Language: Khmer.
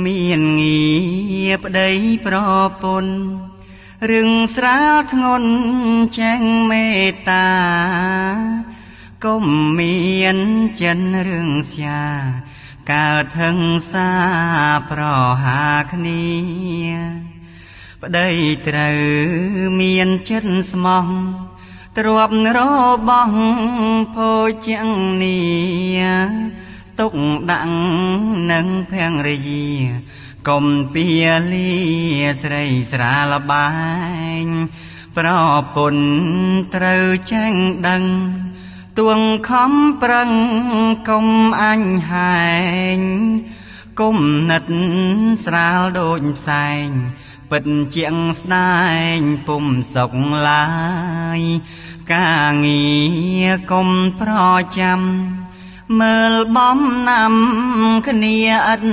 មានងារប្តីប្រពន្ធរឿងស្រាលធ្ងន់ចាញ់មេត្តាកុំមានចិនរឿងស្យាកើតហឹង្សាប្រហាគ្នាប្តីត្រូវមានចិត្តស្មោះទ្រពរបស់ភោជនីទុកដាក់នឹងភរិយាកុំពាលាស្រីស្រាលបែងប្រពន្ធត្រូវចាញ់ដឹងទួងខំប្រឹងកុំអញហែងគុំនិតស្រាលដូចផ្សែងពិតជាងស្ដែងពុំសុខឡើយការងារកុំប្រចាំមើលបំណាំគ្នាឥត